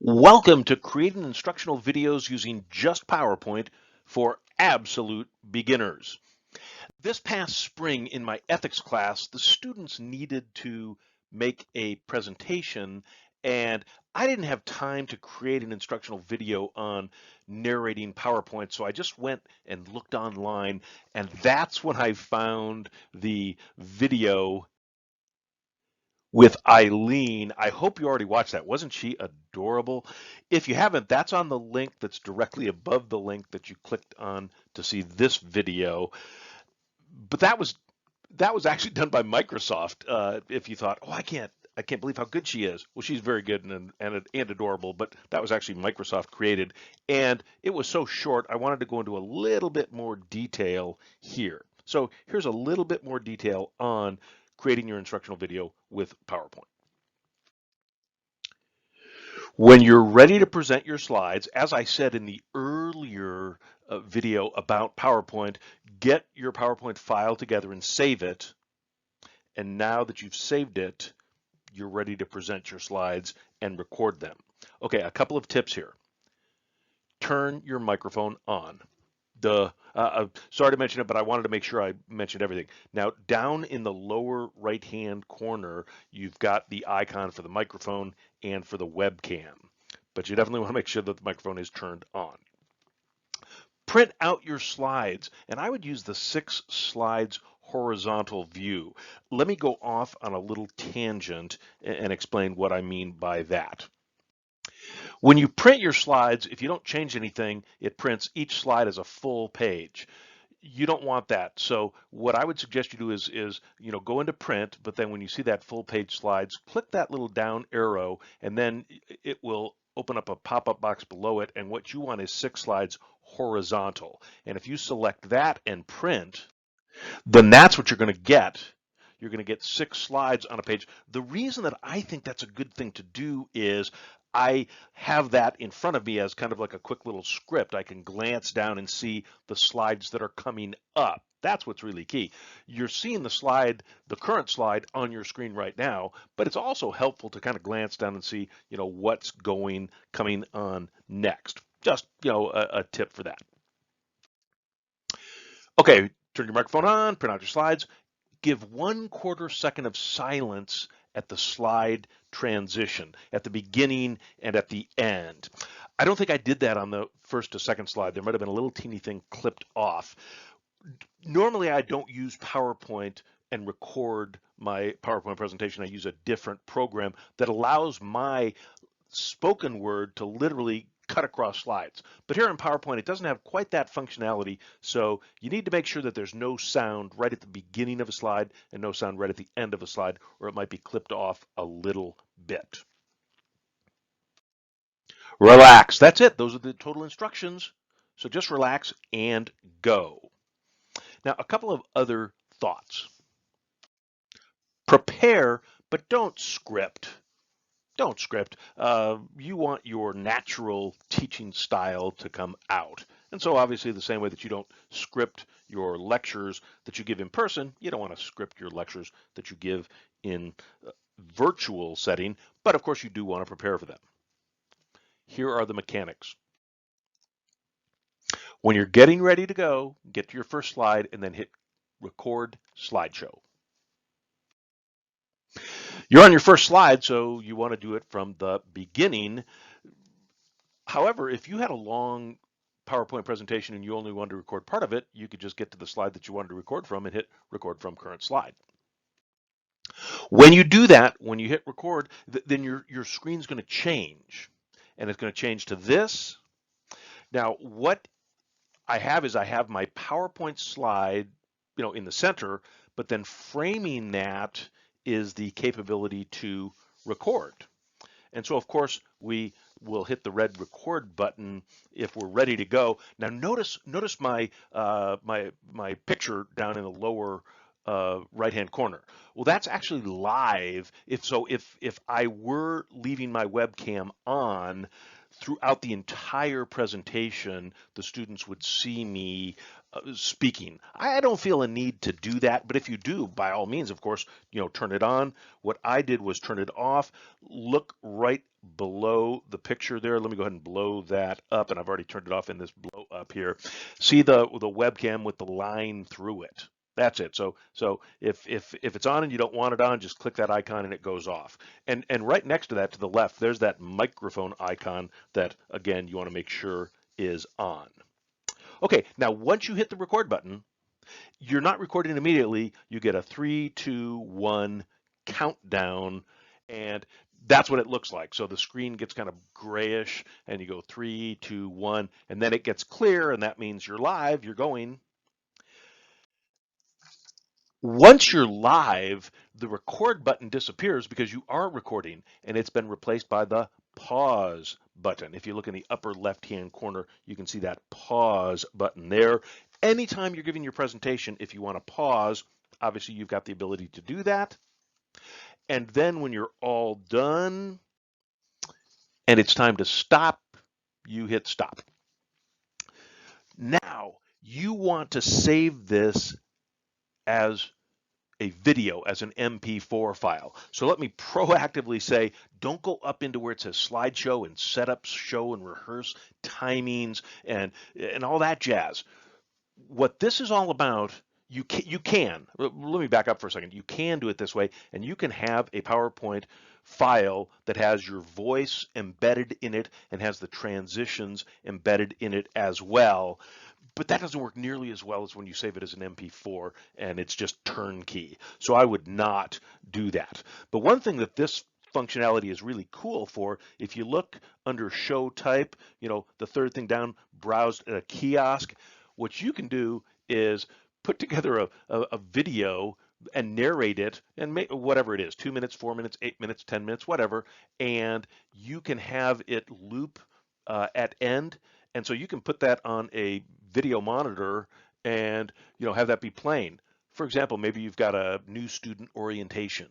Welcome to creating instructional videos using just PowerPoint for absolute beginners. This past spring in my ethics class, the students needed to make a presentation, and I didn't have time to create an instructional video on narrating PowerPoint, so I just went and looked online, and that's when I found the video with Eileen. I hope you already watched that. Wasn't she adorable? If you haven't, that's on the link that's directly above the link that you clicked on to see this video. But that was actually done by Microsoft. If you thought, oh, I can't believe how good she is. Well, she's very good and adorable, but that was actually Microsoft created. And it was so short, I wanted to go into a little bit more detail here. So here's a little bit more detail on creating your instructional video with PowerPoint. When you're ready to present your slides, as I said in the earlier video about PowerPoint, get your PowerPoint file together and save it. And now that you've saved it, you're ready to present your slides and record them. Okay, a couple of tips here. Turn your microphone on. Sorry to mention it, but I wanted to make sure I mentioned everything. Now, down in the lower right-hand corner, you've got the icon for the microphone and for the webcam, but you definitely want to make sure that the microphone is turned on. Print out your slides, and I would use the 6 slides horizontal view. Let me go off on a little tangent and explain what I mean by that. When you print your slides, if you don't change anything, it prints each slide as a full page. You don't want that. So what I would suggest you do is go into print, but then when you see that full page slides, click that little down arrow, and then it will open up a pop-up box below it. And what you want is 6 slides horizontal. And if you select that and print, then that's what you're going to get. You're going to get 6 slides on a page. The reason that I think that's a good thing to do is I have that in front of me as kind of like a quick little script. I can glance down and see the slides that are coming up. That's what's really key. You're seeing the slide, the current slide on your screen right now, but it's also helpful to kind of glance down and see, what's coming on next. Just, a tip for that. Okay, turn your microphone on, print out your slides. Give 1/4 second of silence at the slide transition, at the beginning and at the end. I don't think I did that on the first to second slide. There might have been a little teeny thing clipped off. Normally, I don't use PowerPoint and record my PowerPoint presentation. I use a different program that allows my spoken word to literally cut across slides. But here in PowerPoint, it doesn't have quite that functionality. So you need to make sure that there's no sound right at the beginning of a slide and no sound right at the end of a slide, or it might be clipped off a little bit. Relax. That's it. Those are the total instructions. So just relax and go. Now, a couple of other thoughts. Prepare, but don't script. Don't script. You want your natural teaching style to come out. And so obviously the same way that you don't script your lectures that you give in person, you don't want to script your lectures that you give in virtual setting, but of course you do want to prepare for them. Here are the mechanics. When you're getting ready to go, get to your first slide and then hit record slideshow. You're on your first slide, so you want to do it from the beginning. However, if you had a long PowerPoint presentation and you only wanted to record part of it, you could just get to the slide that you wanted to record from and hit record from current slide. When you do that, when you hit record, then your screen's going to change, and it's going to change to this. Now, what I have is I have my PowerPoint slide, in the center, but then framing that is the capability to record. And so, of course, we will hit the red record button if we're ready to go. Now, notice my my picture down in the lower right-hand corner. Well, that's actually live. If I were leaving my webcam on throughout the entire presentation, the students would see me speaking. I don't feel a need to do that, but if you do, by all means, of course, turn it on. What I did was turn it off. Look right below the picture there. Let me go ahead and blow that up, and I've already turned it off in this blow up here. See the webcam with the line through it. That's it. So if it's on and you don't want it on, just click that icon and it goes off. And right next to that, to the left, there's that microphone icon that, again, you want to make sure is on. Okay, now once you hit the record button, you're not recording immediately. You get a 3, 2, 1 countdown, and that's what it looks like. So the screen gets kind of grayish, and you go 3, 2, 1, and then it gets clear, and that means you're live, you're going. Once you're live, the record button disappears because you are recording, and it's been replaced by the pause button. If you look in the upper left-hand corner, you can see that pause button there. Anytime you're giving your presentation, if you want to pause, obviously you've got the ability to do that. And then when you're all done and it's time to stop, you hit stop. Now, you want to save this as a video, as an MP4 file. So let me proactively say, don't go up into where it says slideshow and setup, show and rehearse, timings, and all that jazz. What this is all about, you can, let me back up for a second. You can do it this way, and you can have a PowerPoint file that has your voice embedded in it and has the transitions embedded in it as well. But that doesn't work nearly as well as when you save it as an MP4 and it's just turnkey. So I would not do that. But one thing that this functionality is really cool for, if you look under show type, the third thing down, browse a kiosk, what you can do is put together a video and narrate it, and make whatever it is, 2 minutes, 4 minutes, 8 minutes, 10 minutes, whatever, and you can have it loop at end. And so you can put that on a video monitor and have that be playing. For example, maybe you've got a new student orientation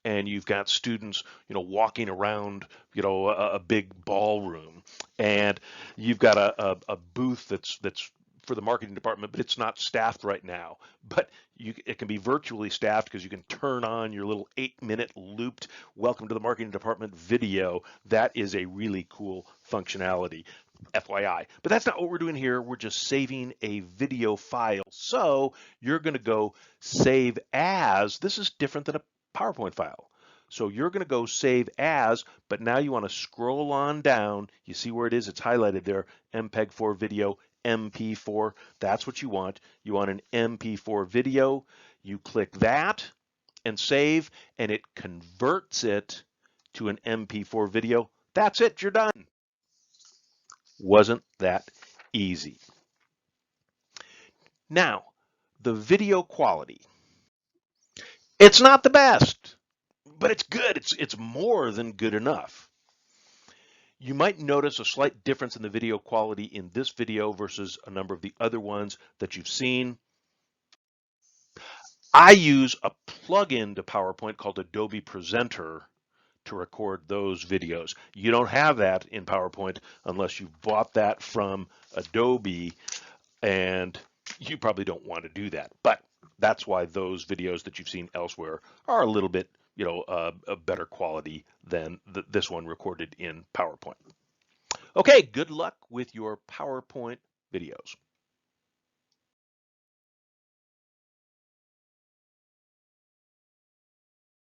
and you've got students walking around a big ballroom, and you've got a booth that's for the marketing department, but it's not staffed right now. But it can be virtually staffed because you can turn on your little 8-minute looped welcome to the marketing department video. That is a really cool functionality, FYI. But that's not what we're doing here. We're just saving a video file. So you're going to go save as. This is different than a PowerPoint file. So you're going to go save as, but now you want to scroll on down. You see where it is? It's highlighted there, MPEG-4 video, MP4. That's what you want. You want an MP4 video. You click that and save, and it converts it to an MP4 video. That's it. You're done. Wasn't that easy? Now, the video quality. It's not the best, but it's good. It's more than good enough. You might notice a slight difference in the video quality in this video versus a number of the other ones that you've seen. I use a plugin to PowerPoint called Adobe Presenter to record those videos. You don't have that in PowerPoint unless you bought that from Adobe, and you probably don't want to do that. But that's why those videos that you've seen elsewhere are a little bit a better quality than this one recorded in PowerPoint. Okay, good luck with your PowerPoint videos.